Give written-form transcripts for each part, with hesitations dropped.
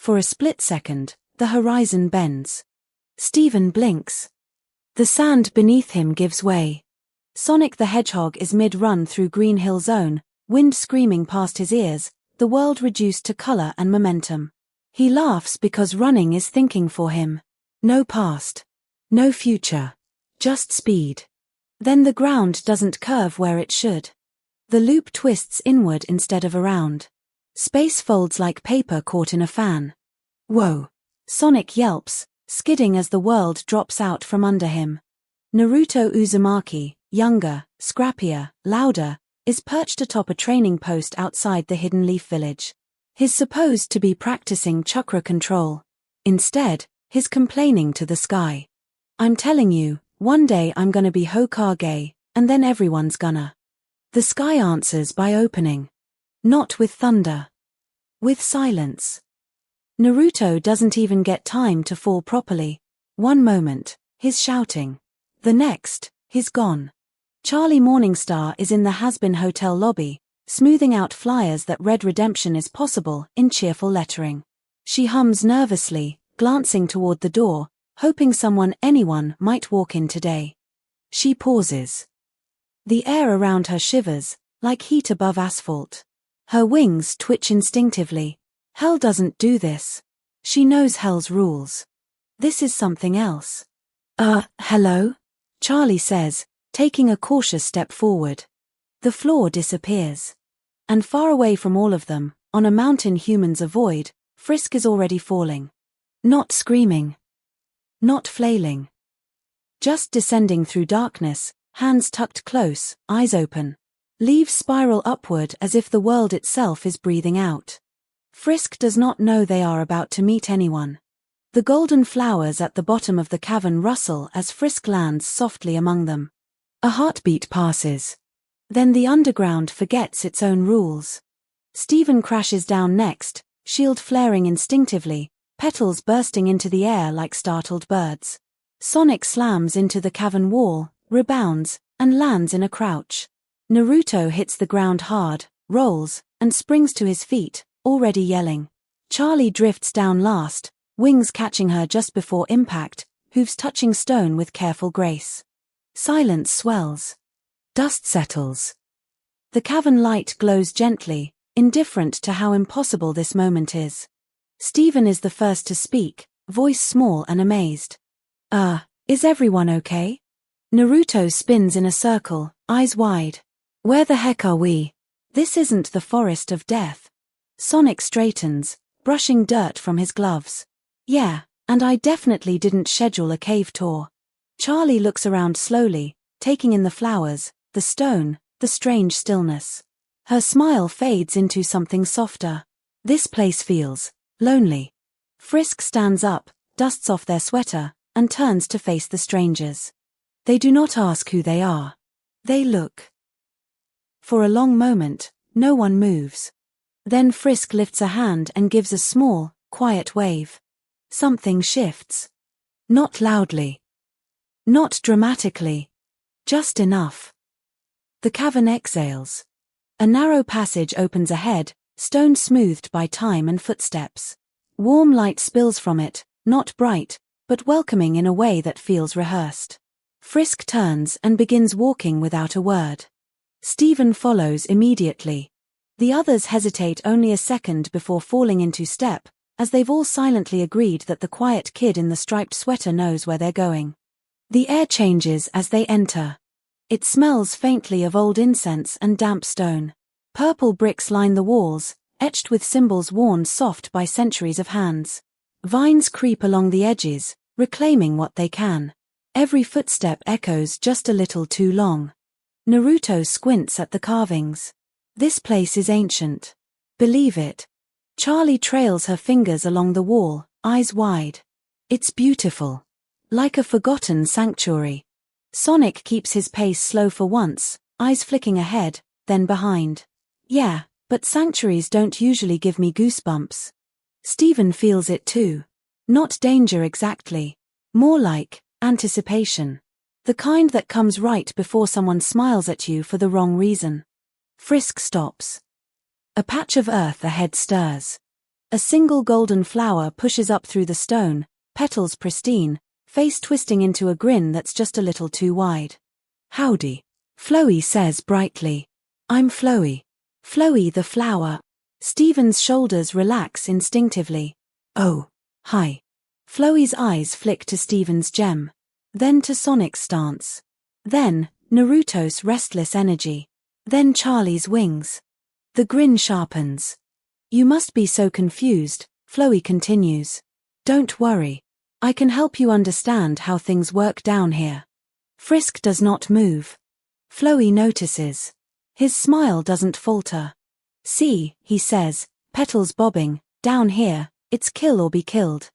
For a split second, the horizon bends. Steven blinks. The sand beneath him gives way. Sonic the Hedgehog is mid-run through Green Hill Zone, wind screaming past his ears, the world reduced to color and momentum. He laughs because running is thinking for him. No past. No future. Just speed. Then the ground doesn't curve where it should. The loop twists inward instead of around. Space folds like paper caught in a fan. Whoa! Sonic yelps, skidding as the world drops out from under him. Narutouzumaki, younger, scrappier, louder, is perched atop a training post outside the Hidden Leaf Village. He's supposed to be practicing chakra control. Instead, he's complaining to the sky. I'm telling you, one day I'm gonna be Hokage, and then everyone's gonna. The sky answers by opening. Not with thunder. With silence. Naruto doesn't even get time to fall properly. One moment, he's shouting. The next, he's gone. Charliemorningstar is in the hazbinhotel lobby, smoothing out flyers that read redemption is possible in cheerful lettering. She hums nervously, glancing toward the door, hoping anyone might walk in today. She pauses. The air around her shivers, like heat above asphalt. Her wings twitch instinctively. Hell doesn't do this. She knows hell's rules. This is something else. Hello? Charlie says, taking a cautious step forward. The floor disappears. And far away from all of them, on a mountain humans avoid, Frisk is already falling. Not screaming. Not flailing. Just descending through darkness, hands tucked close, eyes open. Leaves spiral upward as if the world itself is breathing out. Frisk does not know they are about to meet anyone. The golden flowers at the bottom of the cavern rustle as Frisk lands softly among them. A heartbeat passes. Then the underground forgets its own rules. Steven crashes down next, shield flaring instinctively, petals bursting into the air like startled birds. Sonic slams into the cavern wall, rebounds, and lands in a crouch. Naruto hits the ground hard, rolls, and springs to his feet, already yelling. Charlie drifts down last, wings catching her just before impact, hooves touching stone with careful grace. Silence swells. Dust settles. The cavern light glows gently, indifferent to how impossible this moment is. Steven is the first to speak, voice small and amazed. Is everyone okay? Naruto spins in a circle, eyes wide. Where the heck are we? This isn't the forest of death. Sonic straightens, brushing dirt from his gloves. Yeah, and I definitely didn't schedule a cave tour. Charlie looks around slowly, taking in the flowers, the stone, the strange stillness. Her smile fades into something softer. This place feels lonely. Frisk stands up, dusts off their sweater, and turns to face the strangers. They do not ask who they are. They look. For a long moment, no one moves. Then Frisk lifts a hand and gives a small, quiet wave. Something shifts. Not loudly. Not dramatically. Just enough. The cavern exhales. A narrow passage opens ahead, stone smoothed by time and footsteps. Warm light spills from it, not bright, but welcoming in a way that feels rehearsed. Frisk turns and begins walking without a word. Steven follows immediately. The others hesitate only a second before falling into step, as they've all silently agreed that the quiet kid in the striped sweater knows where they're going. The air changes as they enter. It smells faintly of old incense and damp stone. Purple bricks line the walls, etched with symbols worn soft by centuries of hands. Vines creep along the edges, reclaiming what they can. Every footstep echoes just a little too long. Naruto squints at the carvings. This place is ancient. Believe it. Charlie trails her fingers along the wall, eyes wide. It's beautiful. Like a forgotten sanctuary. Sonic keeps his pace slow for once, eyes flicking ahead, then behind. Yeah, but sanctuaries don't usually give me goosebumps. Steven feels it too. Not danger exactly. More like anticipation. The kind that comes right before someone smiles at you for the wrong reason. Frisk stops. A patch of earth ahead stirs. A single golden flower pushes up through the stone, petals pristine, face twisting into a grin that's just a little too wide. Howdy. Flowey says brightly. I'm Flowey. Flowey the flower. Steven's shoulders relax instinctively. Oh, hi. Flowey's eyes flick to Steven's gem. Then to Sonic's stance. Then, Naruto's restless energy. Then Charlie's wings. The grin sharpens. You must be so confused, Flowey continues. Don't worry. I can help you understand how things work down here. Frisk does not move. Flowey notices. His smile doesn't falter. See, he says, petals bobbing, down here, it's kill or be killed.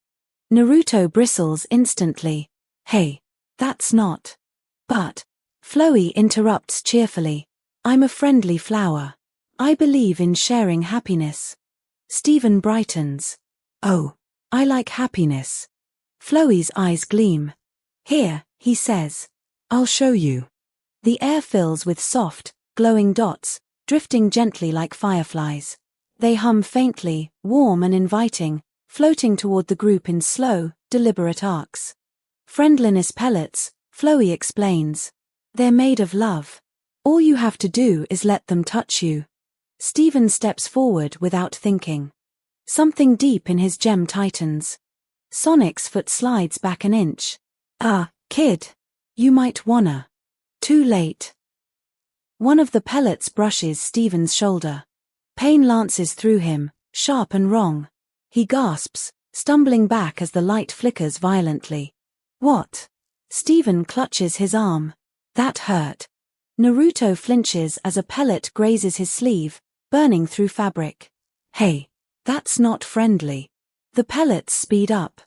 Naruto bristles instantly. Hey, that's not. But, Flowey interrupts cheerfully. I'm a friendly flower. I believe in sharing happiness. Steven brightens. Oh, I like happiness. Flowey's eyes gleam. Here, he says. I'll show you. The air fills with soft, glowing dots, drifting gently like fireflies. They hum faintly, warm and inviting, floating toward the group in slow, deliberate arcs. Friendliness pellets, Flowey explains. They're made of love. All you have to do is let them touch you. Steven steps forward without thinking. Something deep in his gem tightens. Sonic's foot slides back an inch. Kid. You might wanna. Too late. One of the pellets brushes Steven's shoulder. Pain lances through him, sharp and wrong. He gasps, stumbling back as the light flickers violently. What? Steven clutches his arm. That hurt. Naruto flinches as a pellet grazes his sleeve, burning through fabric. Hey, that's not friendly. The pellets speed up.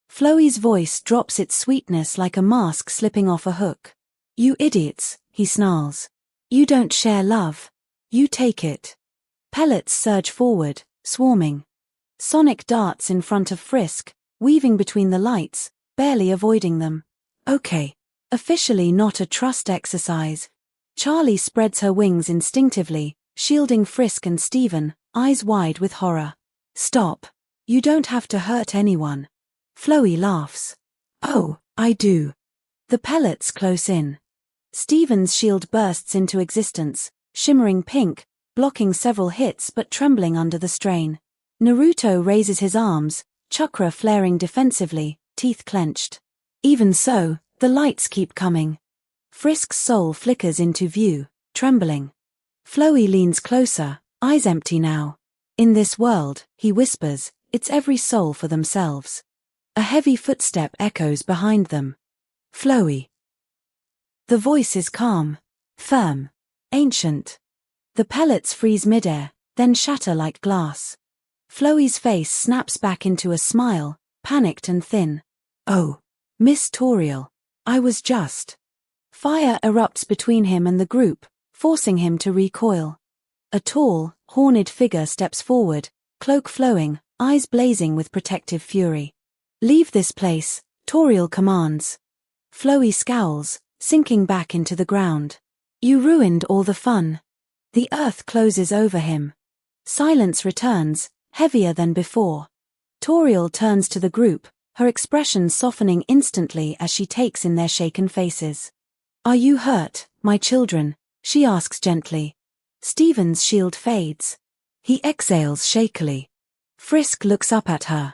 Flowey's voice drops its sweetness like a mask slipping off a hook. You idiots, he snarls. You don't share love. You take it. Pellets surge forward, swarming. Sonic darts in front of Frisk, weaving between the lights, barely avoiding them. Okay. Officially not a trust exercise. Charlie spreads her wings instinctively, shielding Frisk and Steven, eyes wide with horror. Stop. You don't have to hurt anyone. Flowey laughs. Oh, I do. The pellets close in. Steven's shield bursts into existence, shimmering pink, blocking several hits but trembling under the strain. Naruto raises his arms, chakra flaring defensively, teeth clenched. Even so, the lights keep coming. Frisk's soul flickers into view, trembling. Flowey leans closer, eyes empty now. In this world, he whispers, it's every soul for themselves. A heavy footstep echoes behind them. Flowey. The voice is calm, firm, ancient. The pellets freeze midair, then shatter like glass. Flowey's face snaps back into a smile, panicked and thin. Oh, Miss Toriel, I was just. Fire erupts between him and the group, forcing him to recoil. A tall, horned figure steps forward, cloak flowing, eyes blazing with protective fury. Leave this place, Toriel commands. Flowey scowls, sinking back into the ground. You ruined all the fun. The earth closes over him. Silence returns, heavier than before. Toriel turns to the group, her expression softening instantly as she takes in their shaken faces. Are you hurt, my children? She asks gently. Steven's shield fades. He exhales shakily. Frisk looks up at her.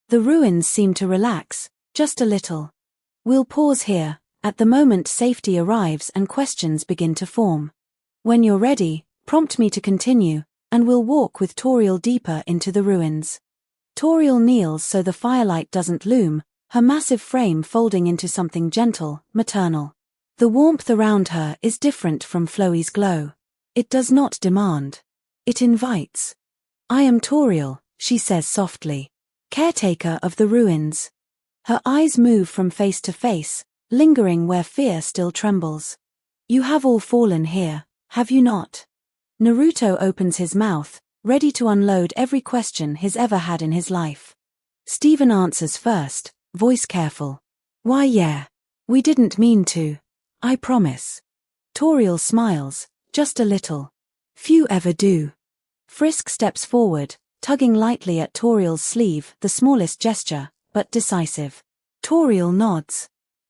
The ruins seem to relax, just a little. We'll pause here, at the moment safety arrives and questions begin to form. When you're ready, prompt me to continue, and we'll walk with Toriel deeper into the ruins. Toriel kneels so the firelight doesn't loom, her massive frame folding into something gentle, maternal. The warmth around her is different from Flowey's glow. It does not demand. It invites. I am Toriel, she says softly, caretaker of the ruins. Her eyes move from face to face, lingering where fear still trembles. You have all fallen here, have you not? Naruto opens his mouth, ready to unload every question he's ever had in his life. Steven answers first, voice careful. Why yeah. We didn't mean to. I promise. Toriel smiles, just a little. Few ever do. Frisk steps forward, tugging lightly at Toriel's sleeve, the smallest gesture, but decisive. Toriel nods.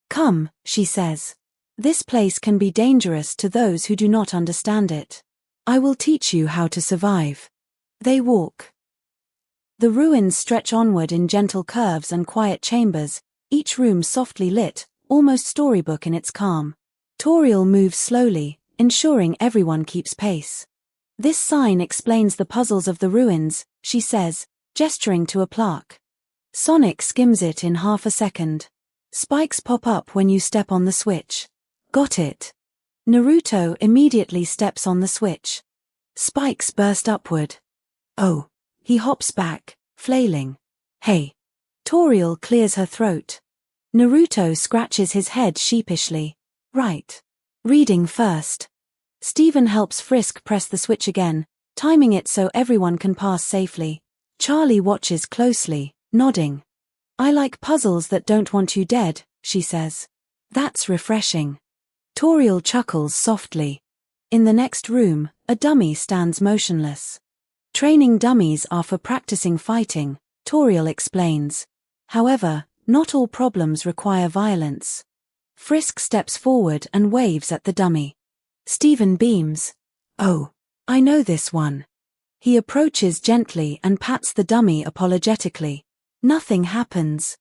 Come, she says. This place can be dangerous to those who do not understand it. I will teach you how to survive. They walk. The ruins stretch onward in gentle curves and quiet chambers, each room softly lit, almost storybook in its calm. Toriel moves slowly, ensuring everyone keeps pace. This sign explains the puzzles of the ruins, she says, gesturing to a plaque. Sonic skims it in half a second. Spikes pop up when you step on the switch. Got it. Naruto immediately steps on the switch. Spikes burst upward. Oh. He hops back, flailing. Hey. Toriel clears her throat. Naruto scratches his head sheepishly. Right. Reading first. Steven helps Frisk press the switch again, timing it so everyone can pass safely. Charlie watches closely, nodding. I like puzzles that don't want you dead, she says. That's refreshing. Toriel chuckles softly. In the next room, a dummy stands motionless. Training dummies are for practicing fighting, Toriel explains. However, not all problems require violence. Frisk steps forward and waves at the dummy. Steven beams. Oh, I know this one. He approaches gently and pats the dummy apologetically. Nothing happens.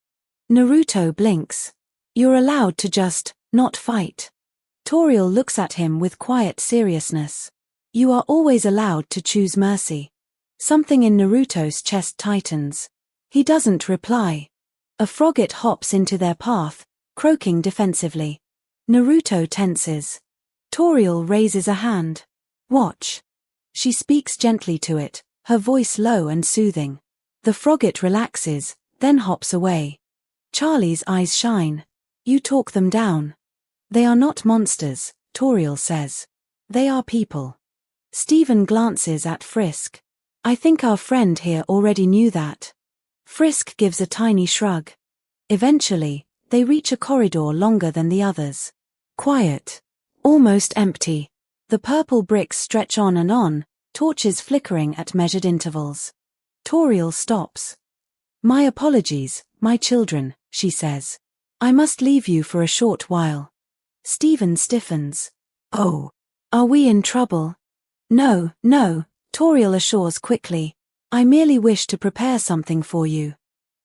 Naruto blinks. You're allowed to just, not fight. Toriel looks at him with quiet seriousness. You are always allowed to choose mercy. Something in Naruto's chest tightens. He doesn't reply. A Froggit hops into their path, croaking defensively. Naruto tenses. Toriel raises a hand. Watch. She speaks gently to it, her voice low and soothing. The Froggit relaxes, then hops away. Charlie's eyes shine. You talk them down. They are not monsters, Toriel says. They are people. Steven glances at Frisk. I think our friend here already knew that. Frisk gives a tiny shrug. Eventually, they reach a corridor longer than the others. Quiet. Almost empty. The purple bricks stretch on and on, torches flickering at measured intervals. Toriel stops. My apologies, my children, she says. I must leave you for a short while. Steven stiffens. Oh. Are we in trouble? No, Toriel assures quickly. I merely wish to prepare something for you.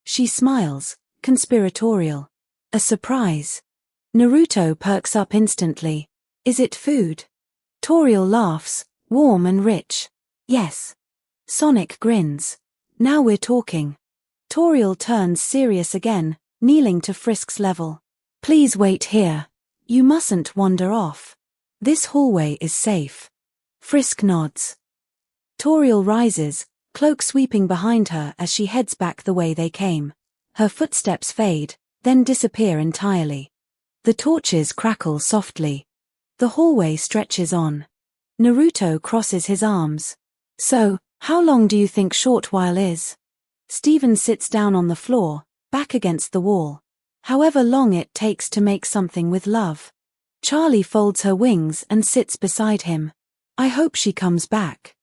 She smiles, conspiratorial. A surprise. Naruto perks up instantly. Is it food? Toriel laughs, warm and rich. Yes. Sonic grins. Now we're talking. Toriel turns serious again, kneeling to Frisk's level. Please wait here. You mustn't wander off. This hallway is safe. Frisk nods. Toriel rises, cloak sweeping behind her as she heads back the way they came. Her footsteps fade, then disappear entirely. The torches crackle softly. The hallway stretches on. Naruto crosses his arms. So, how long do you think short while is? Steven sits down on the floor, back against the wall. However long it takes to make something with love. Charlie folds her wings and sits beside him. I hope she comes back.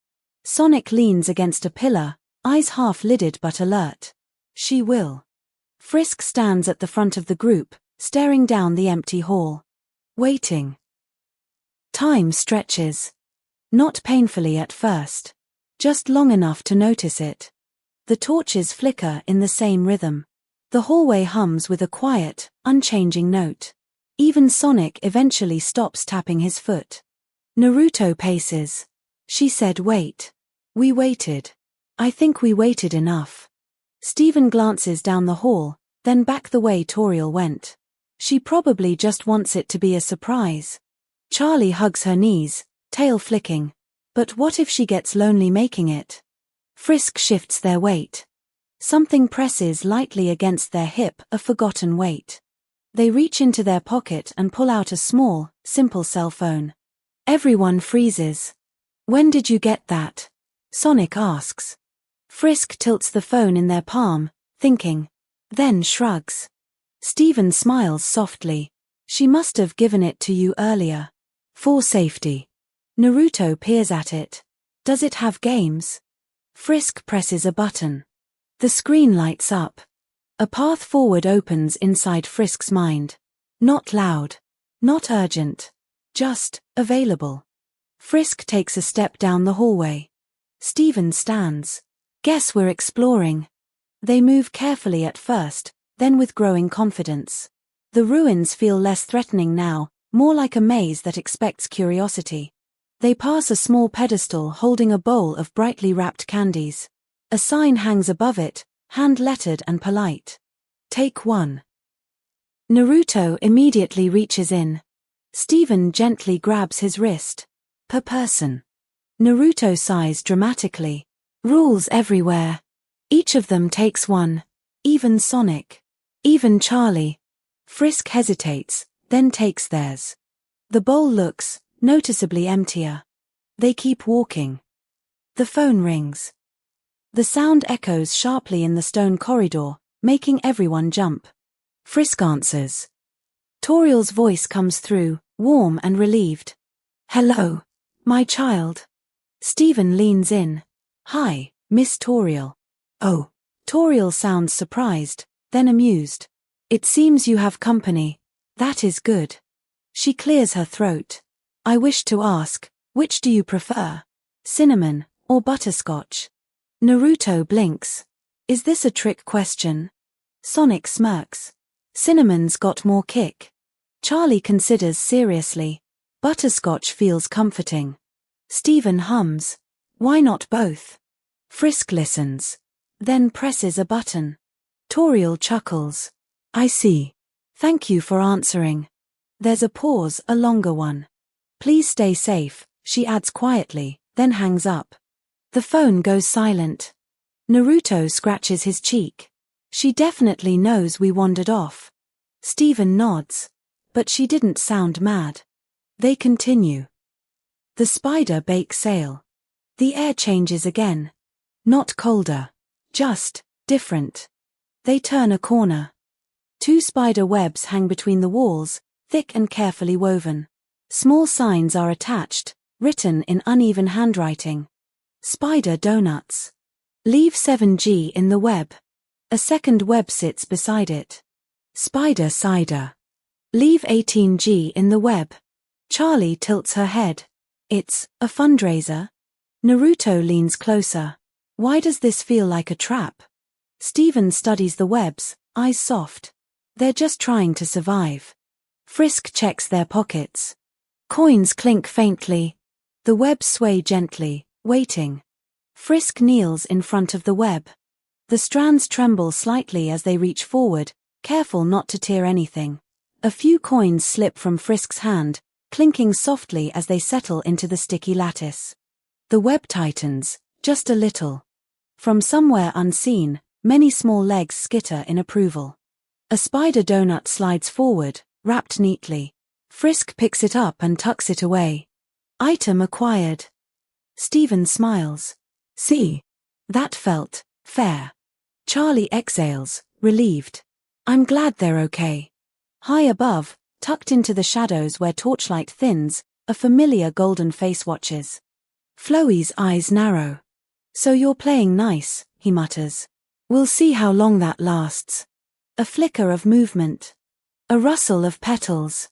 Sonic leans against a pillar, eyes half-lidded but alert. She will. Frisk stands at the front of the group, staring down the empty hall. Waiting. Time stretches. Not painfully at first. Just long enough to notice it. The torches flicker in the same rhythm. The hallway hums with a quiet, unchanging note. Even Sonic eventually stops tapping his foot. Naruto paces. She said wait. We waited. I think we waited enough. Steven glances down the hall, then back the way Toriel went. She probably just wants it to be a surprise. Charlie hugs her knees, tail flicking. But what if she gets lonely making it? Frisk shifts their weight. Something presses lightly against their hip, a forgotten weight. They reach into their pocket and pull out a small, simple cell phone. Everyone freezes. When did you get that? Sonic asks. Frisk tilts the phone in their palm, thinking. Then shrugs. Steven smiles softly. She must have given it to you earlier. For safety. Naruto peers at it. Does it have games? Frisk presses a button. The screen lights up. A path forward opens inside Frisk's mind. Not loud. Not urgent. Just available. Frisk takes a step down the hallway. Steven stands. Guess we're exploring. They move carefully at first, then with growing confidence. The ruins feel less threatening now, more like a maze that expects curiosity. They pass a small pedestal holding a bowl of brightly wrapped candies. A sign hangs above it, hand-lettered and polite. Take one. Naruto immediately reaches in. Steven gently grabs his wrist. Per person. Naruto sighs dramatically. Rules everywhere. Each of them takes one. Even Sonic. Even Charlie. Frisk hesitates, then takes theirs. The bowl looks noticeably emptier. They keep walking. The phone rings. The sound echoes sharply in the stone corridor, making everyone jump. Frisk answers. Toriel's voice comes through, warm and relieved. Hello, my child. Steven leans in. Hi, Miss Toriel. Oh. Toriel sounds surprised, then amused. It seems you have company. That is good. She clears her throat. I wish to ask, which do you prefer? Cinnamon or butterscotch? Naruto blinks. Is this a trick question? Sonic smirks. Cinnamon's got more kick. Charlie considers seriously. Butterscotch feels comforting. Steven hums. Why not both? Frisk listens. Then presses a button. Toriel chuckles. I see. Thank you for answering. There's a pause, a longer one. Please stay safe, she adds quietly, then hangs up. The phone goes silent. Naruto scratches his cheek. She definitely knows we wandered off. Steven nods. But she didn't sound mad. They continue. The spider bakes sail. The air changes again. Not colder. Just different. They turn a corner. 2 spider webs hang between the walls, thick and carefully woven. Small signs are attached, written in uneven handwriting. Spider donuts. Leave 7G in the web. A second web sits beside it. Spider cider. Leave 18G in the web. Charlie tilts her head. It's a fundraiser. Naruto leans closer. Why does this feel like a trap? Steven studies the webs, eyes soft. They're just trying to survive. Frisk checks their pockets. Coins clink faintly. The webs sway gently, waiting. Frisk kneels in front of the web. The strands tremble slightly as they reach forward, careful not to tear anything. A few coins slip from Frisk's hand, clinking softly as they settle into the sticky lattice. The web tightens, just a little. From somewhere unseen, many small legs skitter in approval. A spider donut slides forward, wrapped neatly. Frisk picks it up and tucks it away. Item acquired. Steven smiles. See? That felt fair. Charlie exhales, relieved. I'm glad they're okay. High above, tucked into the shadows where torchlight thins, a familiar golden face watches. Flowey's eyes narrow. So you're playing nice, he mutters. We'll see how long that lasts. A flicker of movement. A rustle of petals.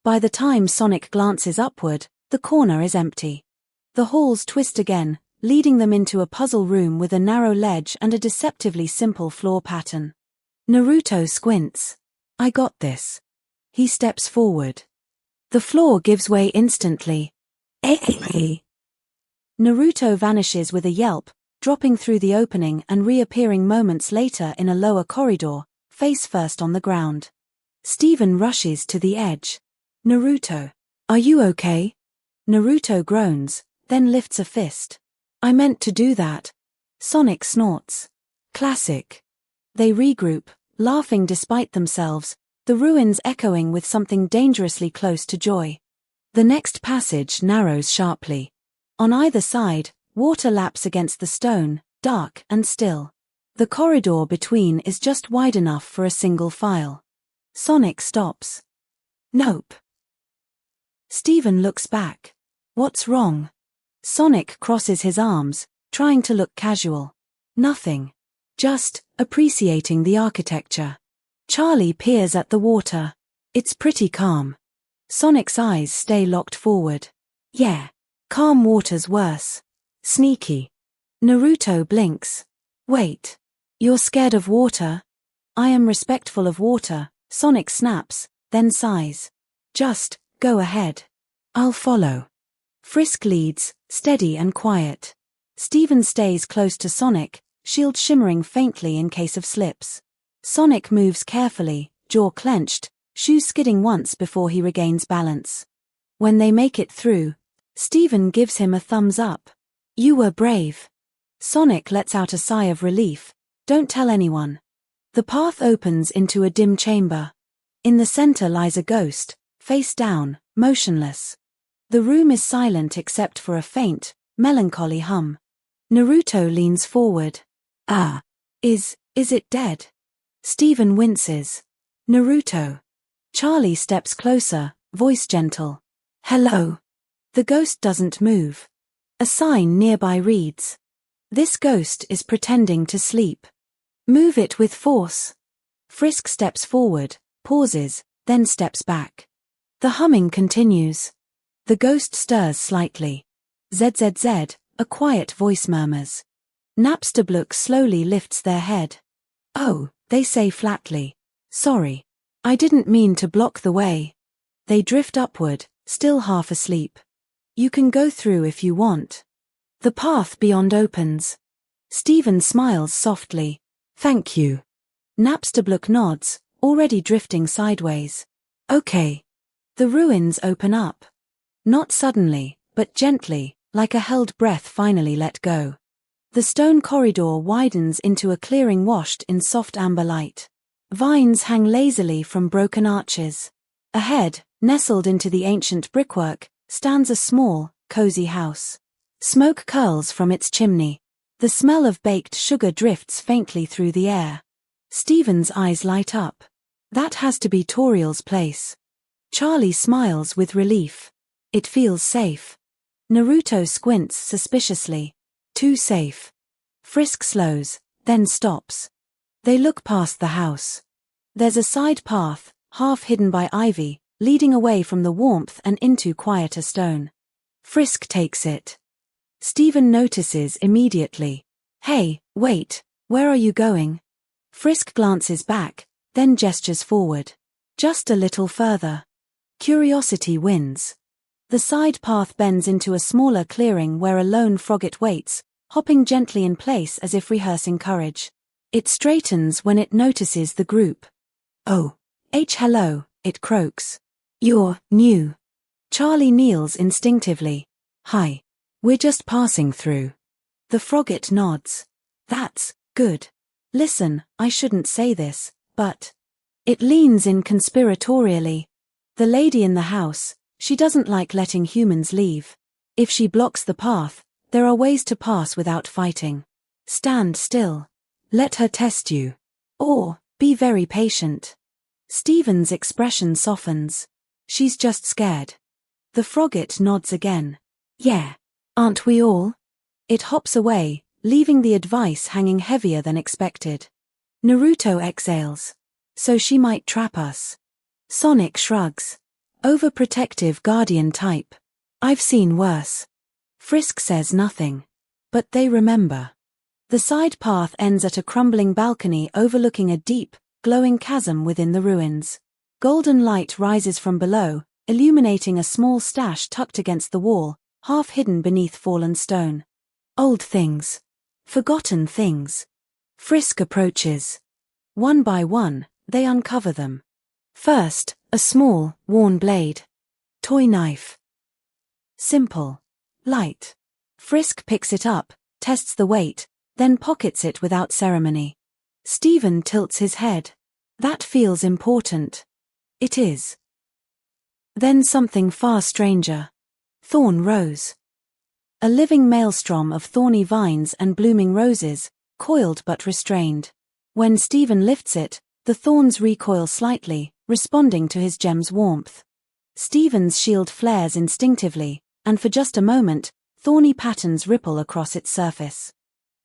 By the time Sonic glances upward, the corner is empty. The halls twist again, leading them into a puzzle room with a narrow ledge and a deceptively simple floor pattern. Naruto squints. I got this. He steps forward. The floor gives way instantly. Naruto vanishes with a yelp, dropping through the opening and reappearing moments later in a lower corridor, face first on the ground. Steven rushes to the edge. Naruto. Are you okay? Naruto groans, then lifts a fist. I meant to do that. Sonic snorts. Classic. They regroup, laughing despite themselves, the ruins echoing with something dangerously close to joy. The next passage narrows sharply. On either side, water laps against the stone, dark and still. The corridor between is just wide enough for a single file. Sonic stops. Nope. Steven looks back. What's wrong? Sonic crosses his arms, trying to look casual. Nothing. Just appreciating the architecture. Charlie peers at the water. It's pretty calm. Sonic's eyes stay locked forward. Yeah. Calm water's worse. Sneaky. Naruto blinks. Wait. You're scared of water? I am respectful of water, Sonic snaps, then sighs. Just, go ahead. I'll follow. Frisk leads, steady and quiet. Steven stays close to Sonic, shield shimmering faintly in case of slips. Sonic moves carefully, jaw clenched, shoes skidding once before he regains balance. When they make it through, Steven gives him a thumbs up. You were brave. Sonic lets out a sigh of relief. Don't tell anyone. The path opens into a dim chamber. In the center lies a ghost, face down, motionless. The room is silent except for a faint, melancholy hum. Naruto leans forward. Is it dead? Steven winces. Naruto. Charlie steps closer, voice gentle. Hello. The ghost doesn't move. A sign nearby reads. This ghost is pretending to sleep. Move it with force. Frisk steps forward, pauses, then steps back. The humming continues. The ghost stirs slightly. ZZZ, a quiet voice murmurs. Napstablook slowly lifts their head. Oh, they say flatly. Sorry. I didn't mean to block the way. They drift upward, still half asleep. You can go through if you want. The path beyond opens. Steven smiles softly. Thank you. Napstablook nods, already drifting sideways. Okay. The ruins open up. Not suddenly, but gently, like a held breath finally let go. The stone corridor widens into a clearing washed in soft amber light. Vines hang lazily from broken arches. Ahead, nestled into the ancient brickwork, stands a small, cozy house. Smoke curls from its chimney. The smell of baked sugar drifts faintly through the air. Steven's eyes light up. That has to be Toriel's place. Charlie smiles with relief. It feels safe. Naruto squints suspiciously. Too safe. Frisk slows, then stops. They look past the house. There's a side path, half hidden by ivy, leading away from the warmth and into quieter stone. Frisk takes it. Steven notices immediately. Hey, wait, where are you going? Frisk glances back, then gestures forward. Just a little further. Curiosity wins. The side path bends into a smaller clearing where a lone Froggit waits, hopping gently in place as if rehearsing courage. It straightens when it notices the group. Oh. Hello, it croaks. You're new. Charlie kneels instinctively. Hi. We're just passing through. The Froggit nods. That's good. Listen, I shouldn't say this, but... It leans in conspiratorially. The lady in the house, she doesn't like letting humans leave. If she blocks the path, there are ways to pass without fighting. Stand still. Let her test you. Or, be very patient. Steven's expression softens. She's just scared. The Froggit nods again. Yeah. Aren't we all? It hops away, leaving the advice hanging heavier than expected. Naruto exhales. So she might trap us. Sonic shrugs. Overprotective guardian type. I've seen worse. Frisk says nothing. But they remember. The side path ends at a crumbling balcony overlooking a deep, glowing chasm within the ruins. Golden light rises from below, illuminating a small stash tucked against the wall, half hidden beneath fallen stone. Old things. Forgotten things. Frisk approaches. One by one, they uncover them. First, a small, worn blade. Toy knife. Simple. Light. Frisk picks it up, tests the weight, then pockets it without ceremony. Steven tilts his head. That feels important. It is. Then something far stranger. Thorn rose. A living maelstrom of thorny vines and blooming roses, coiled but restrained. When Steven lifts it, the thorns recoil slightly, responding to his gem's warmth. Steven's shield flares instinctively, and for just a moment, thorny patterns ripple across its surface.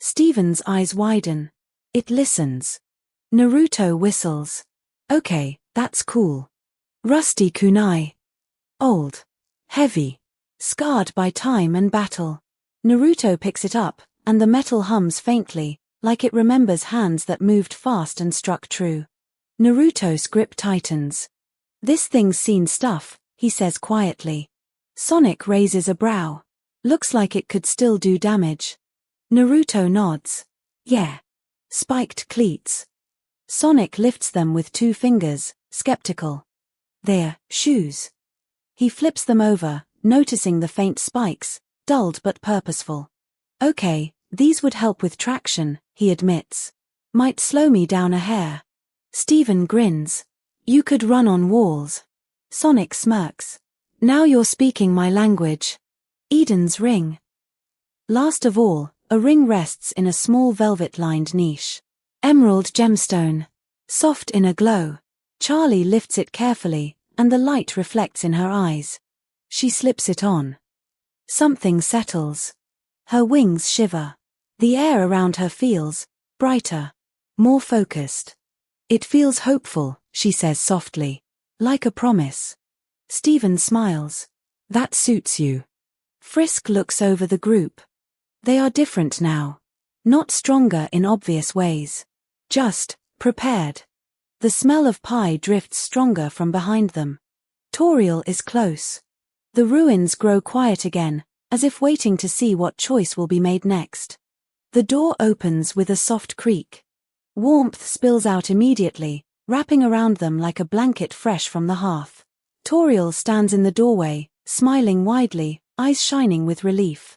Steven's eyes widen. It listens. Naruto whistles. Okay, that's cool. Rusty kunai. Old. Heavy. Scarred by time and battle. Naruto picks it up, and the metal hums faintly, like it remembers hands that moved fast and struck true. Naruto's grip tightens. This thing's seen stuff, he says quietly. Sonic raises a brow. Looks like it could still do damage. Naruto nods. Yeah. Spiked cleats. Sonic lifts them with 2 fingers, skeptical. They're shoes. He flips them over, noticing the faint spikes, dulled but purposeful. Okay, these would help with traction, he admits. Might slow me down a hair. Steven grins. You could run on walls. Sonic smirks. Now you're speaking my language. Eden's ring. Last of all, a ring rests in a small velvet-lined niche. Emerald gemstone. Soft in a glow. Charlie lifts it carefully, and the light reflects in her eyes. She slips it on. Something settles. Her wings shiver. The air around her feels brighter, more focused. It feels hopeful, she says softly. Like a promise. Steven smiles. That suits you. Frisk looks over the group. They are different now. Not stronger in obvious ways. Just prepared. The smell of pie drifts stronger from behind them. Toriel is close. The ruins grow quiet again, as if waiting to see what choice will be made next. The door opens with a soft creak. Warmth spills out immediately, wrapping around them like a blanket fresh from the hearth. Toriel stands in the doorway, smiling widely, eyes shining with relief.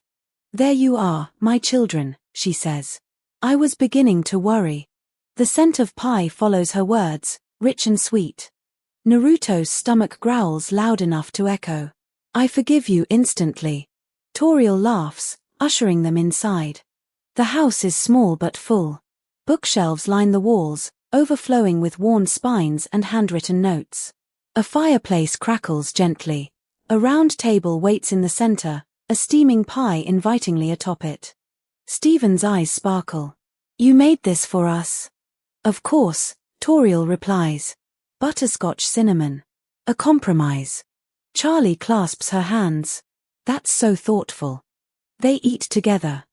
There you are, my children, she says. I was beginning to worry. The scent of pie follows her words, rich and sweet. Naruto's stomach growls loud enough to echo. I forgive you instantly. Toriel laughs, ushering them inside. The house is small but full. Bookshelves line the walls, overflowing with worn spines and handwritten notes. A fireplace crackles gently. A round table waits in the center, a steaming pie invitingly atop it. Steven's eyes sparkle. You made this for us. Of course, Toriel replies. Butterscotch cinnamon. A compromise. Charlie clasps her hands. That's so thoughtful. They eat together.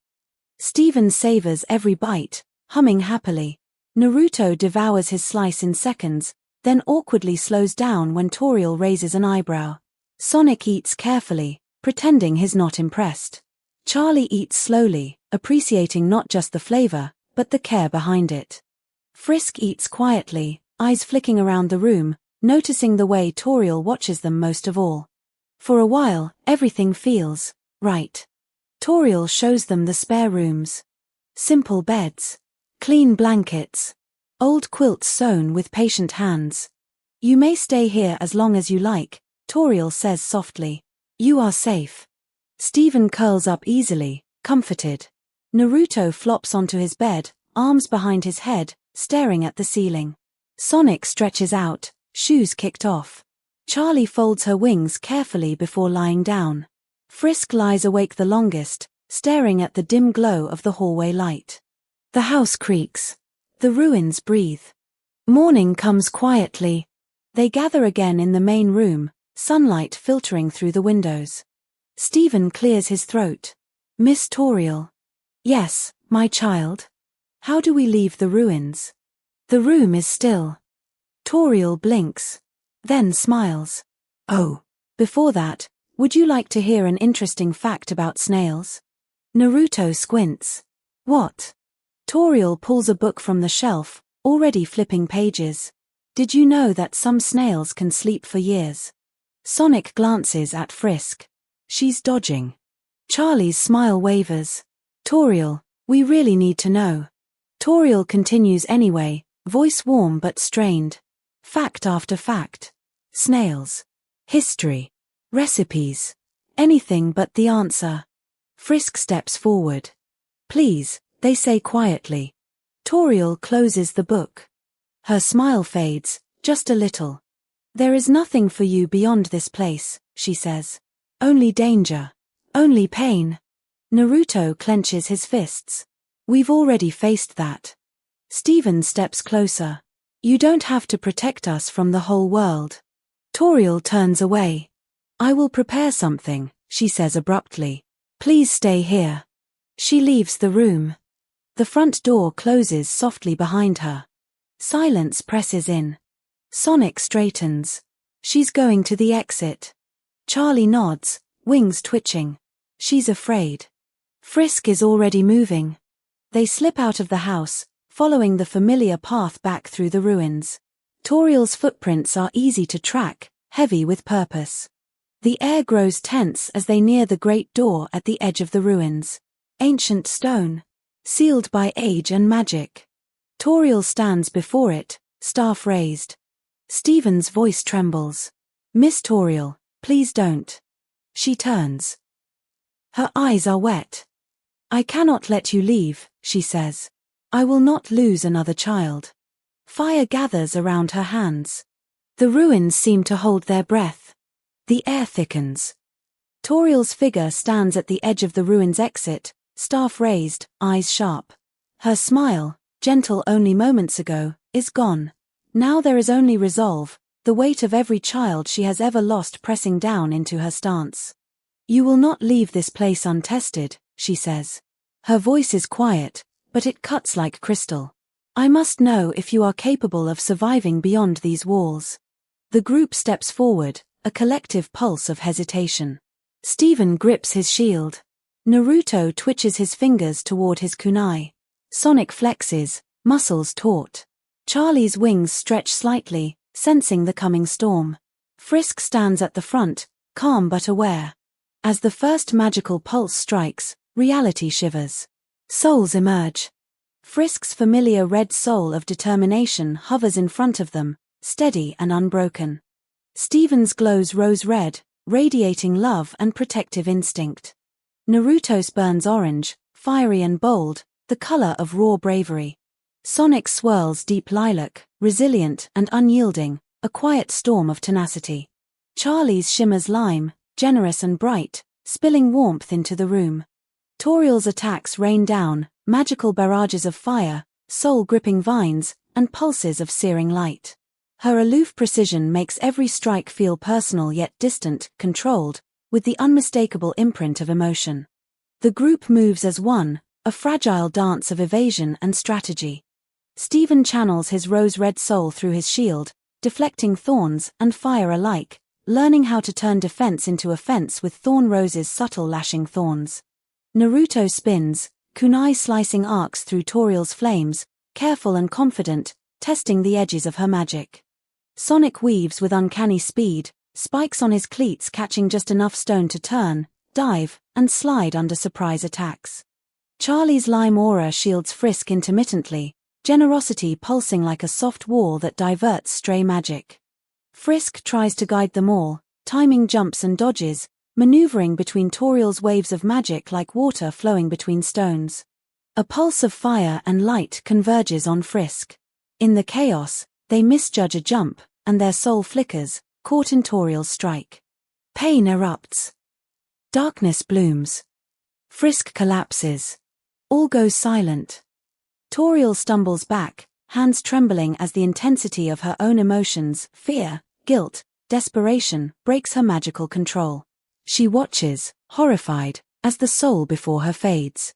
Steven savors every bite, humming happily. Naruto devours his slice in seconds, then awkwardly slows down when Toriel raises an eyebrow. Sonic eats carefully, pretending he's not impressed. Charlie eats slowly, appreciating not just the flavor, but the care behind it. Frisk eats quietly, eyes flicking around the room, noticing the way Toriel watches them most of all. For a while, everything feels right. Toriel shows them the spare rooms. Simple beds. Clean blankets. Old quilts sewn with patient hands. You may stay here as long as you like, Toriel says softly. You are safe. Steven curls up easily, comforted. Naruto flops onto his bed, arms behind his head, staring at the ceiling. Sonic stretches out, shoes kicked off. Charlie folds her wings carefully before lying down. Frisk lies awake the longest, staring at the dim glow of the hallway light. The house creaks. The ruins breathe. Morning comes quietly. They gather again in the main room, sunlight filtering through the windows. Steven clears his throat. Miss Toriel. Yes, my child. How do we leave the ruins? The room is still. Toriel blinks. Then smiles. Oh, before that, would you like to hear an interesting fact about snails? Naruto squints. What? Toriel pulls a book from the shelf, already flipping pages. Did you know that some snails can sleep for years? Sonic glances at Frisk. She's dodging. Charlie's smile wavers. Toriel, we really need to know. Toriel continues anyway, voice warm but strained. Fact after fact. Snails. History. Recipes. Anything but the answer. Frisk steps forward. Please, they say quietly. Toriel closes the book. Her smile fades, just a little. There is nothing for you beyond this place, she says. Only danger. Only pain. Naruto clenches his fists. We've already faced that. Steven steps closer. You don't have to protect us from the whole world. Toriel turns away. I will prepare something, she says abruptly. Please stay here. She leaves the room. The front door closes softly behind her. Silence presses in. Sonic straightens. She's going to the exit. Charlie nods, wings twitching. She's afraid. Frisk is already moving. They slip out of the house, following the familiar path back through the ruins. Toriel's footprints are easy to track, heavy with purpose. The air grows tense as they near the great door at the edge of the ruins. Ancient stone. Sealed by age and magic. Toriel stands before it, staff raised. Steven's voice trembles. Miss Toriel, please don't. She turns. Her eyes are wet. I cannot let you leave, she says. I will not lose another child. Fire gathers around her hands. The ruins seem to hold their breath. The air thickens. Toriel's figure stands at the edge of the ruins' exit, staff raised, eyes sharp. Her smile, gentle only moments ago, is gone. Now there is only resolve, the weight of every child she has ever lost pressing down into her stance. You will not leave this place untested, she says. Her voice is quiet, but it cuts like crystal. I must know if you are capable of surviving beyond these walls. The group steps forward, a collective pulse of hesitation. Steven grips his shield. Naruto twitches his fingers toward his kunai. Sonic flexes, muscles taut. Charlie's wings stretch slightly, sensing the coming storm. Frisk stands at the front, calm but aware. As the first magical pulse strikes, reality shivers. Souls emerge. Frisk's familiar red soul of determination hovers in front of them, steady and unbroken. Steven's glows rose red, radiating love and protective instinct. Naruto's burns orange, fiery and bold, the color of raw bravery. Sonic swirls deep lilac, resilient and unyielding, a quiet storm of tenacity. Charlie's shimmers lime, generous and bright, spilling warmth into the room. Toriel's attacks rain down, magical barrages of fire, soul-gripping vines, and pulses of searing light. Her aloof precision makes every strike feel personal yet distant, controlled, with the unmistakable imprint of emotion. The group moves as one, a fragile dance of evasion and strategy. Steven channels his rose-red soul through his shield, deflecting thorns and fire alike, learning how to turn defense into offense with thorn roses' subtle lashing thorns. Naruto spins, kunai slicing arcs through Toriel's flames, careful and confident, testing the edges of her magic. Sonic weaves with uncanny speed, spikes on his cleats catching just enough stone to turn, dive, and slide under surprise attacks. Charlie's lime aura shields Frisk intermittently, generosity pulsing like a soft wall that diverts stray magic. Frisk tries to guide them all, timing jumps and dodges, maneuvering between Toriel's waves of magic like water flowing between stones. A pulse of fire and light converges on Frisk. In the chaos, they misjudge a jump, and their soul flickers, caught in Toriel's strike. Pain erupts. Darkness blooms. Frisk collapses. All goes silent. Toriel stumbles back, hands trembling as the intensity of her own emotions, fear, guilt, desperation, breaks her magical control. She watches, horrified, as the soul before her fades.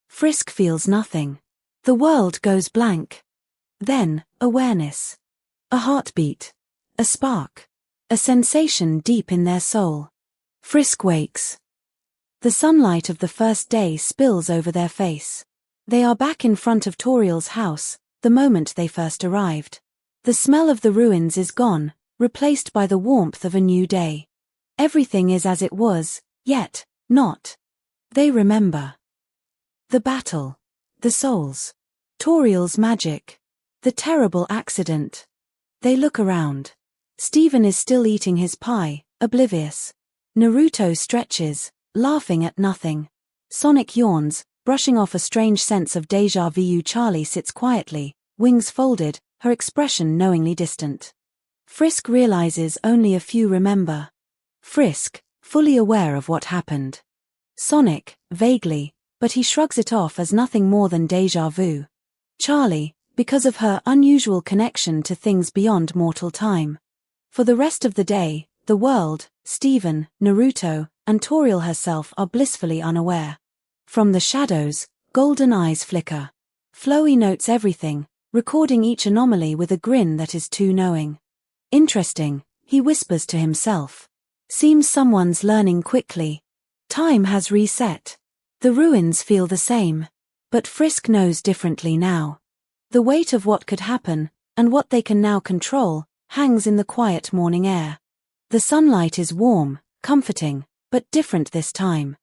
Frisk feels nothing. The world goes blank. Then, awareness. A heartbeat. A spark. A sensation deep in their soul. Frisk wakes. The sunlight of the first day spills over their face. They are back in front of Toriel's house, the moment they first arrived. The smell of the ruins is gone, replaced by the warmth of a new day. Everything is as it was, yet, not. They remember. The battle. The souls. Toriel's magic. The terrible accident. They look around. Steven is still eating his pie, oblivious. Naruto stretches, laughing at nothing. Sonic yawns, brushing off a strange sense of déjà vu. Charlie sits quietly, wings folded, her expression knowingly distant. Frisk realizes only a few remember. Frisk, fully aware of what happened. Sonic, vaguely, but he shrugs it off as nothing more than déjà vu. Charlie, because of her unusual connection to things beyond mortal time. For the rest of the day, the world, Steven, Naruto, and Toriel herself are blissfully unaware. From the shadows, golden eyes flicker. Flowey notes everything, recording each anomaly with a grin that is too knowing. Interesting, he whispers to himself. Seems someone's learning quickly. Time has reset. The ruins feel the same. But Frisk knows differently now. The weight of what could happen, and what they can now control, hangs in the quiet morning air. The sunlight is warm, comforting, but different this time.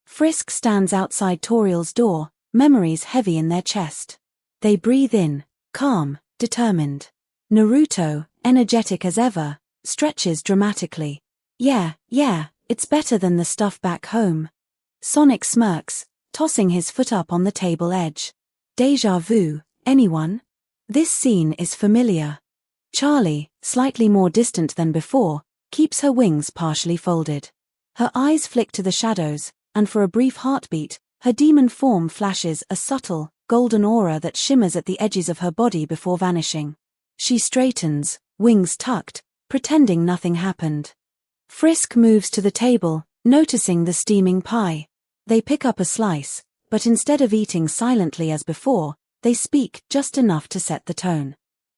Frisk stands outside Toriel's door, memories heavy in their chest. They breathe in, calm, determined. Naruto, energetic as ever, stretches dramatically. Yeah, it's better than the stuff back home. Sonic smirks, tossing his foot up on the table edge. Déjà vu, anyone? This scene is familiar. Charlie, slightly more distant than before, keeps her wings partially folded. Her eyes flick to the shadows, and for a brief heartbeat, her demon form flashes a subtle, golden aura that shimmers at the edges of her body before vanishing. She straightens, wings tucked, pretending nothing happened. Frisk moves to the table, noticing the steaming pie. They pick up a slice, but instead of eating silently as before, they speak just enough to set the tone.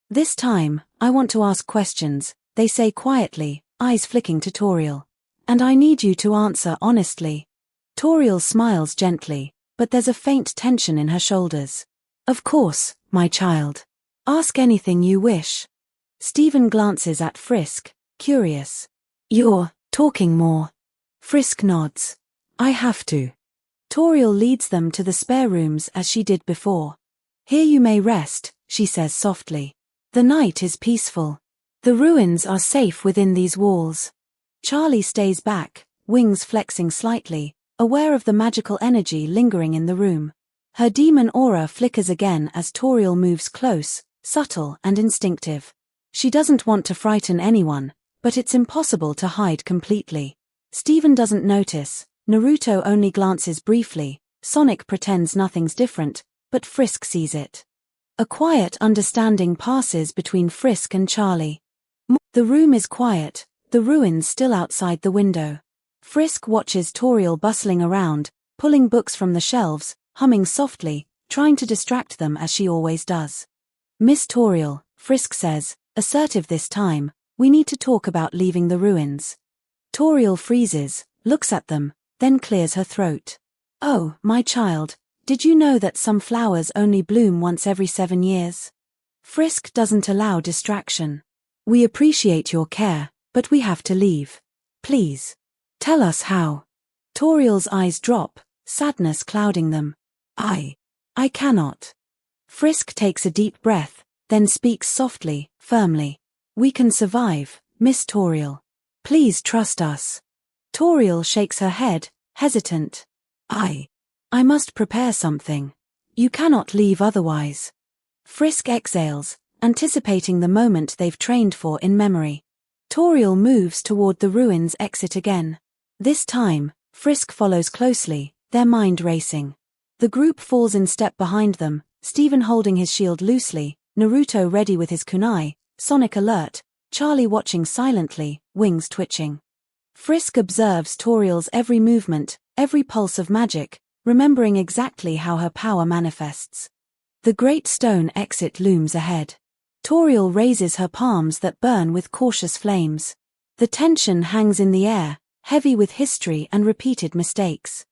This time, I want to ask questions, they say quietly, eyes flicking to Toriel. And I need you to answer honestly. Toriel smiles gently, but there's a faint tension in her shoulders. Of course, my child. Ask anything you wish. Steven glances at Frisk, curious. You're talking more. Frisk nods. I have to. Toriel leads them to the spare rooms as she did before. Here you may rest, she says softly. The night is peaceful. The ruins are safe within these walls. Charlie stays back, wings flexing slightly, aware of the magical energy lingering in the room. Her demon aura flickers again as Toriel moves close, subtle and instinctive. She doesn't want to frighten anyone, but it's impossible to hide completely. Steven doesn't notice, Naruto only glances briefly, Sonic pretends nothing's different, but Frisk sees it. A quiet understanding passes between Frisk and Charlie. The room is quiet, the ruins still outside the window. Frisk watches Toriel bustling around, pulling books from the shelves, humming softly, trying to distract them as she always does. Miss Toriel, Frisk says, assertive this time, we need to talk about leaving the ruins. Toriel freezes, looks at them, then clears her throat. Oh, my child, did you know that some flowers only bloom once every 7 years? Frisk doesn't allow distraction. We appreciate your care, but we have to leave. Please. Tell us how. Toriel's eyes drop, sadness clouding them. I cannot. Frisk takes a deep breath, then speaks softly, firmly. We can survive, Miss Toriel. Please trust us. Toriel shakes her head, hesitant. I must prepare something. You cannot leave otherwise. Frisk exhales, anticipating the moment they've trained for in memory. Toriel moves toward the ruins exit again. This time, Frisk follows closely, their mind racing. The group falls in step behind them, Steven holding his shield loosely, Naruto ready with his kunai, Sonic alert, Charlie watching silently, wings twitching. Frisk observes Toriel's every movement, every pulse of magic, remembering exactly how her power manifests. The great stone exit looms ahead. Toriel raises her palms that burn with cautious flames. The tension hangs in the air, heavy with history and repeated mistakes.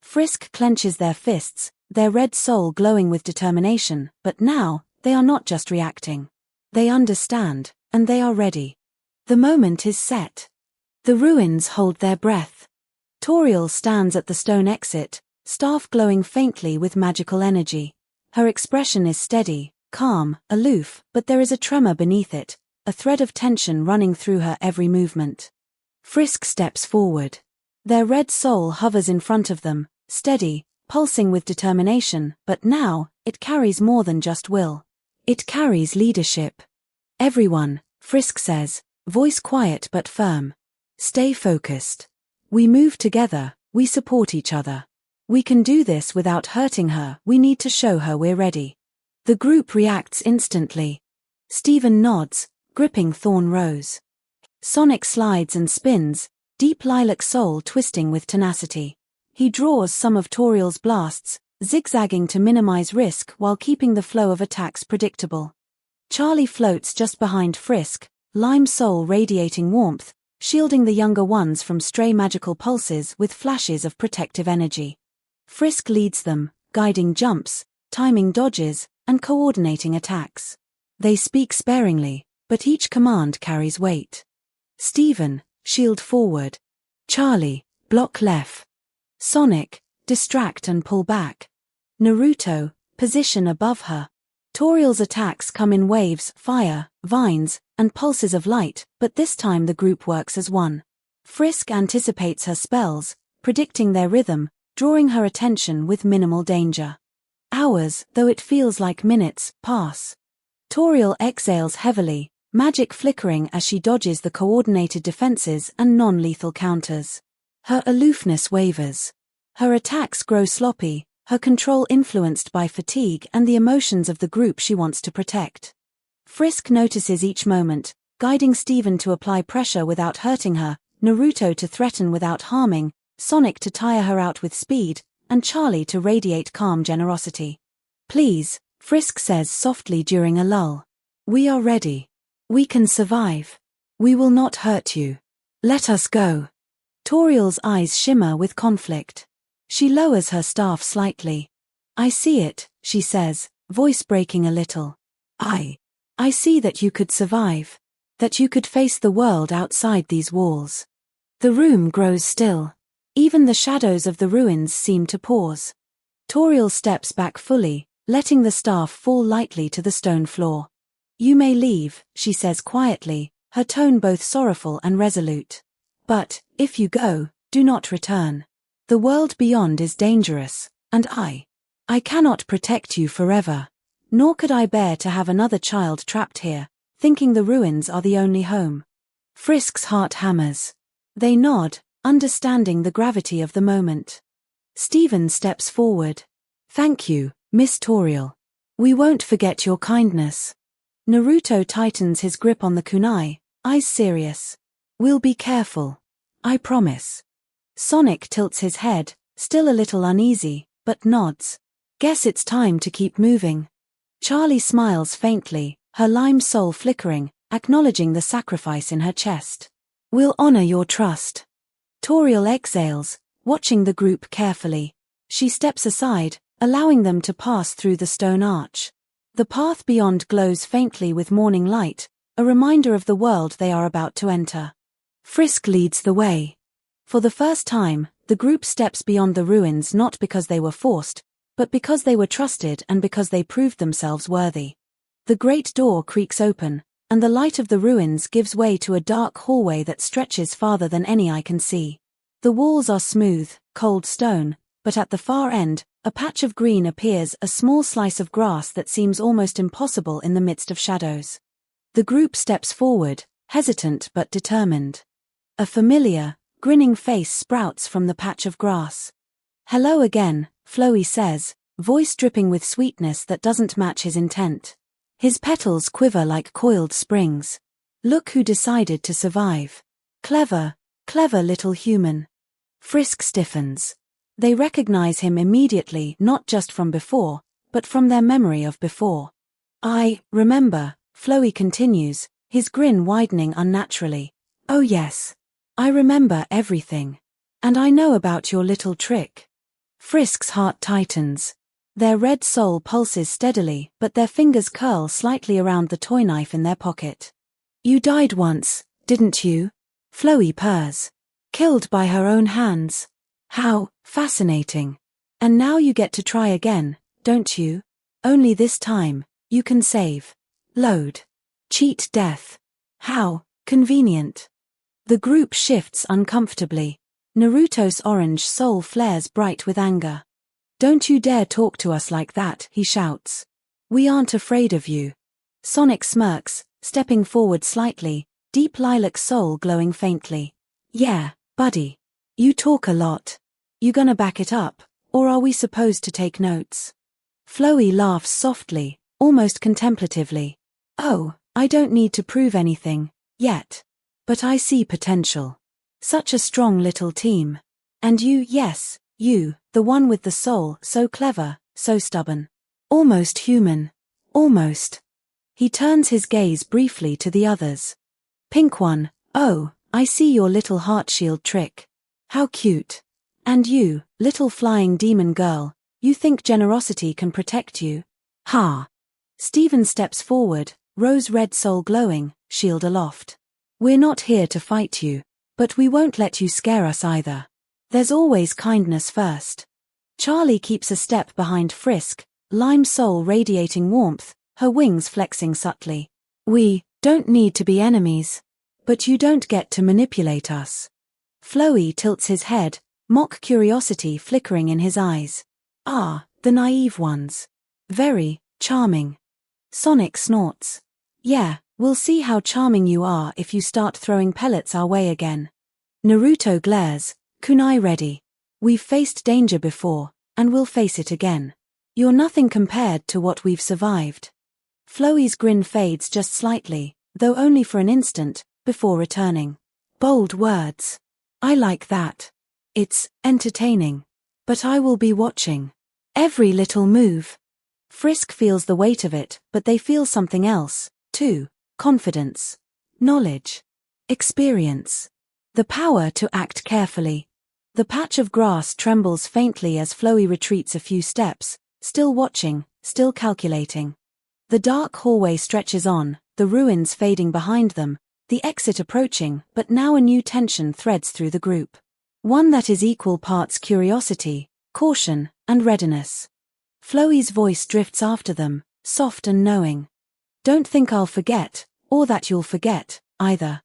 Frisk clenches their fists, their red soul glowing with determination, but now, they are not just reacting. They understand, and they are ready. The moment is set. The ruins hold their breath. Toriel stands at the stone exit, staff glowing faintly with magical energy. Her expression is steady, calm, aloof, but there is a tremor beneath it, a thread of tension running through her every movement. Frisk steps forward. Their red soul hovers in front of them, steady, pulsing with determination, but now, it carries more than just will. It carries leadership. Everyone, Frisk says, voice quiet but firm. Stay focused. We move together, We support each other. We can do this without hurting her. We need to show her we're ready. The group reacts instantly. Steven nods, gripping Thorn Rose. Sonic slides and spins, deep lilac soul twisting with tenacity. He draws some of Toriel's blasts, zigzagging to minimize risk while keeping the flow of attacks predictable. Charlie floats just behind Frisk, lime soul radiating warmth, shielding the younger ones from stray magical pulses with flashes of protective energy. Frisk leads them, guiding jumps, timing dodges, and coordinating attacks. They speak sparingly, but each command carries weight. Steven, shield forward. Charlie, block left. Sonic, distract and pull back. Naruto, position above her. Toriel's attacks come in waves, fire, vines, and pulses of light, but this time the group works as one. Frisk anticipates her spells, predicting their rhythm, drawing her attention with minimal danger. Hours, though it feels like minutes, pass. Toriel exhales heavily, magic flickering as she dodges the coordinated defenses and non-lethal counters. Her aloofness wavers. Her attacks grow sloppy, her control influenced by fatigue and the emotions of the group she wants to protect. Frisk notices each moment, guiding Steven to apply pressure without hurting her, Naruto to threaten without harming, Sonic to tire her out with speed, and Charlie to radiate calm generosity. Please, Frisk says softly during a lull. We are ready. We can survive. We will not hurt you. Let us go. Toriel's eyes shimmer with conflict. She lowers her staff slightly. I see it, she says, voice breaking a little. I see that you could survive. That you could face the world outside these walls. The room grows still. Even the shadows of the ruins seem to pause. Toriel steps back fully, letting the staff fall lightly to the stone floor. You may leave, she says quietly, her tone both sorrowful and resolute. But, if you go, do not return. The world beyond is dangerous, and I cannot protect you forever. Nor could I bear to have another child trapped here, thinking the ruins are the only home. Frisk's heart hammers. They nod, understanding the gravity of the moment. Steven steps forward. Thank you, Miss Toriel. We won't forget your kindness. Naruto tightens his grip on the kunai, eyes serious. We'll be careful. I promise. Sonic tilts his head, still a little uneasy, but nods. Guess it's time to keep moving. Charlie smiles faintly, her lime soul flickering, acknowledging the sacrifice in her chest. We'll honor your trust. Toriel exhales, watching the group carefully. She steps aside, allowing them to pass through the stone arch. The path beyond glows faintly with morning light, a reminder of the world they are about to enter. Frisk leads the way. For the first time, the group steps beyond the ruins not because they were forced, but because they were trusted and because they proved themselves worthy. The great door creaks open, and the light of the ruins gives way to a dark hallway that stretches farther than any eye can see. The walls are smooth, cold stone, but at the far end, a patch of green appears, a small slice of grass that seems almost impossible in the midst of shadows. The group steps forward, hesitant but determined. A familiar, grinning face sprouts from the patch of grass. Hello again, Flowey says, voice dripping with sweetness that doesn't match his intent. His petals quiver like coiled springs. Look who decided to survive. Clever, clever little human. Frisk stiffens. They recognize him immediately, not just from before, but from their memory of before. I remember, Flowey continues, his grin widening unnaturally. Oh yes. I remember everything. And I know about your little trick. Frisk's heart tightens. Their red soul pulses steadily, but their fingers curl slightly around the toy knife in their pocket. You died once, didn't you? Flowey purrs. Killed by her own hands. How fascinating. And now you get to try again, don't you? Only this time, you can save. Load. Cheat death. How convenient. The group shifts uncomfortably. Naruto's orange soul flares bright with anger. Don't you dare talk to us like that, he shouts. We aren't afraid of you. Sonic smirks, stepping forward slightly, deep lilac soul glowing faintly. Yeah, buddy. You talk a lot. You gonna back it up, or are we supposed to take notes? Flowey laughs softly, almost contemplatively. Oh, I don't need to prove anything, yet. But I see potential. Such a strong little team. And you, yes, you, the one with the soul, so clever, so stubborn. Almost human. Almost. He turns his gaze briefly to the others. Pink one, oh, I see your little heart shield trick. How cute. And you, little flying demon girl, you think generosity can protect you? Ha! Steven steps forward, rose-red soul glowing, shield aloft. We're not here to fight you, but we won't let you scare us either. There's always kindness first. Charlie keeps a step behind Frisk, lime soul radiating warmth, her wings flexing subtly. We don't need to be enemies. But you don't get to manipulate us. Flowey tilts his head, mock curiosity flickering in his eyes. Ah, the naive ones. Very charming. Sonic snorts. Yeah, we'll see how charming you are if you start throwing pellets our way again. Naruto glares, kunai ready. We've faced danger before, and we'll face it again. You're nothing compared to what we've survived. Flowey's grin fades just slightly, though only for an instant, before returning. Bold words. I like that. It's entertaining. But I will be watching. Every little move. Frisk feels the weight of it, but they feel something else, too. Confidence. Knowledge. Experience. The power to act carefully. The patch of grass trembles faintly as Flowey retreats a few steps, still watching, still calculating. The dark hallway stretches on, the ruins fading behind them, the exit approaching, but now a new tension threads through the group. One that is equal parts curiosity, caution, and readiness. Flowey's voice drifts after them, soft and knowing. Don't think I'll forget, or that you'll forget, either.